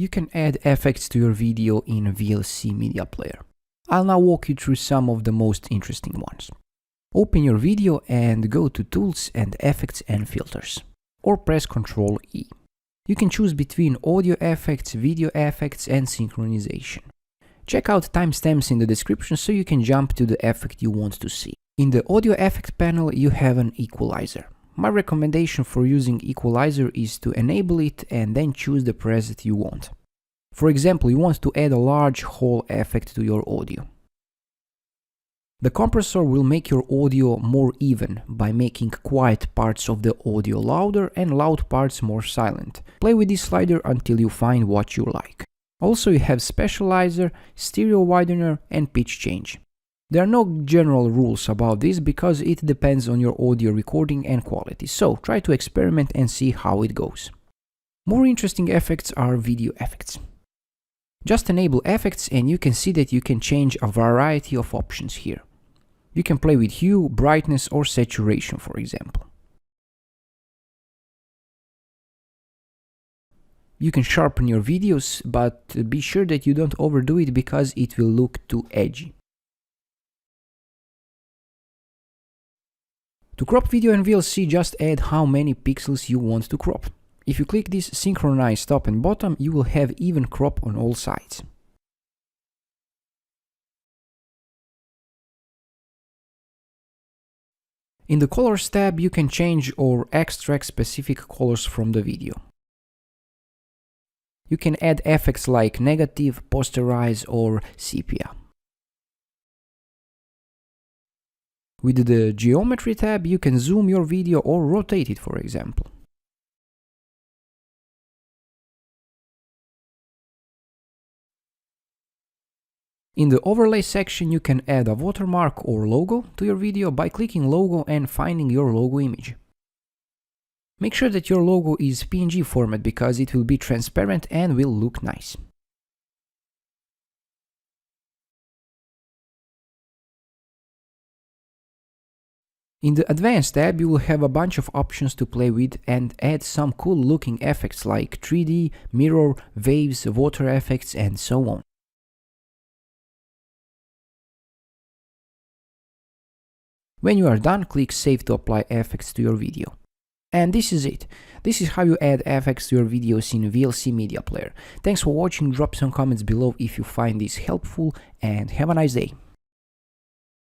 You can add effects to your video in VLC media player. I'll now walk you through some of the most interesting ones. Open your video and go to Tools and Effects and Filters, or press Ctrl E. You can choose between audio effects, video effects, and synchronization. Check out timestamps in the description so you can jump to the effect you want to see. In the audio effect panel, you have an equalizer. My recommendation for using equalizer is to enable it and then choose the preset you want. For example, you want to add a large Hall effect to your audio. The compressor will make your audio more even by making quiet parts of the audio louder and loud parts more silent. Play with this slider until you find what you like. Also, you have spatializer, stereo widener, and pitch change. There are no general rules about this because it depends on your audio recording and quality, so try to experiment and see how it goes. More interesting effects are video effects. Just enable effects and you can see that you can change a variety of options here. You can play with hue, brightness, or saturation, for example. You can sharpen your videos, but be sure that you don't overdo it because it will look too edgy. To crop video in VLC, just add how many pixels you want to crop. If you click this synchronize top and bottom, you will have even crop on all sides. In the Colors tab, you can change or extract specific colors from the video. You can add effects like negative, posterize, or sepia. With the Geometry tab, you can zoom your video or rotate it, for example. In the Overlay section, you can add a watermark or logo to your video by clicking Logo and finding your logo image. Make sure that your logo is PNG format because it will be transparent and will look nice. In the Advanced tab, you will have a bunch of options to play with and add some cool looking effects like 3D, mirror, waves, water effects, and so on. When you are done, click Save to apply effects to your video. And this is it. This is how you add effects to your videos in VLC Media Player. Thanks for watching, drop some comments below if you find this helpful, and have a nice day.